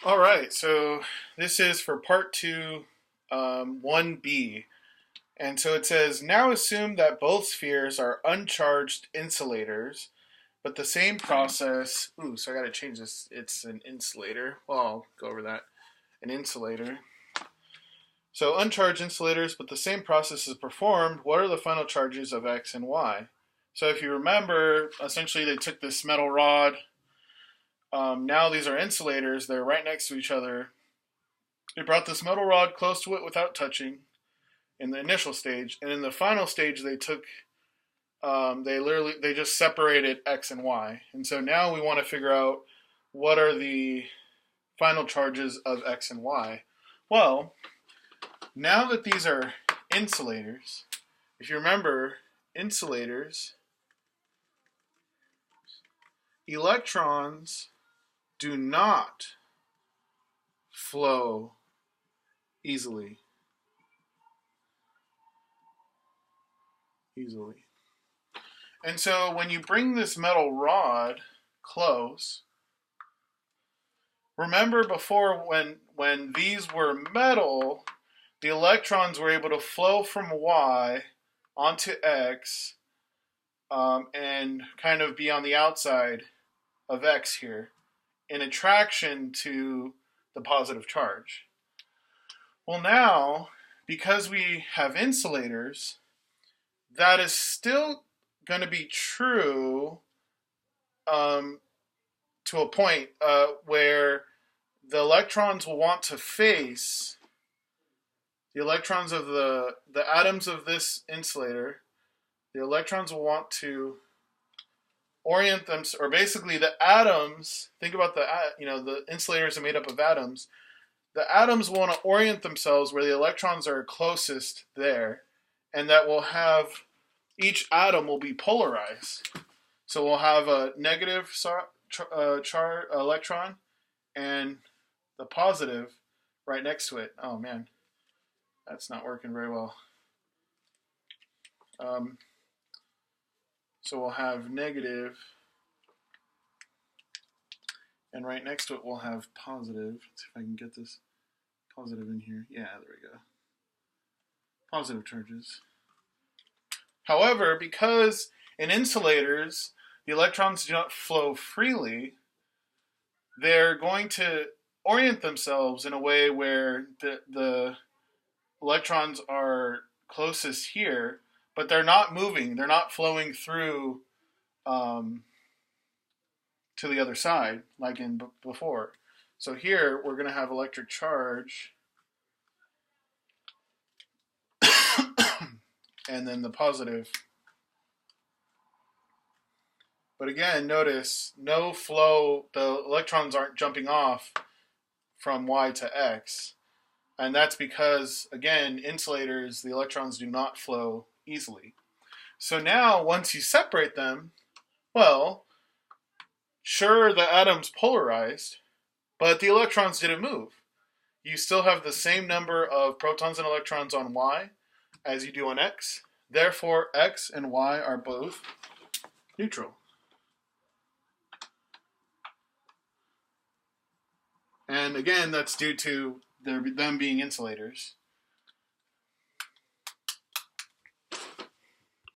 All right, so this is for part two, 1B. And so it says, now assume that both spheres are uncharged insulators, but the same process. Ooh, so I got to change this. It's an insulator. Well, I'll go over that. An insulator. So uncharged insulators, but the same process is performed. What are the final charges of X and Y? So if you remember, essentially they took this metal rod. Now these are insulators. They're right next to each other. They brought this metal rod close to it without touching in the initial stage, and in the final stage they took they just separated X and Y. And so now we want to figure out what are the final charges of X and Y. Well, now that these are insulators, if you remember, insulators, electrons do not flow easily. And so when you bring this metal rod close, remember before when these were metal, the electrons were able to flow from Y onto X and kind of be on the outside of X here in attraction to the positive charge. Well, now, because we have insulators, that is still going to be true to a point where the electrons will want to face the electrons of the atoms of this insulator. The electrons will want to orient them, or basically the atoms. Think about the insulators are made up of atoms. The atoms want to orient themselves where the electrons are closest there, and that will have each atom will be polarized. So we'll have a negative electron and the positive right next to it. Oh man, that's not working very well. So we'll have negative, and right next to it we'll have positive. Let's see if I can get this positive in here. Yeah, there we go. Positive charges. However, because in insulators the electrons do not flow freely, they're going to orient themselves in a way where the electrons are closest here, but they're not moving. They're not flowing through to the other side like in before. So here we're going to have electric charge and then the positive. But again, notice no flow, the electrons aren't jumping off from Y to X. And that's because, again, insulators, the electrons do not flow easily. So now, once you separate them, well, sure, the atom's polarized, but the electrons didn't move. You still have the same number of protons and electrons on Y as you do on X. Therefore, X and Y are both neutral. And again, that's due to them being insulators.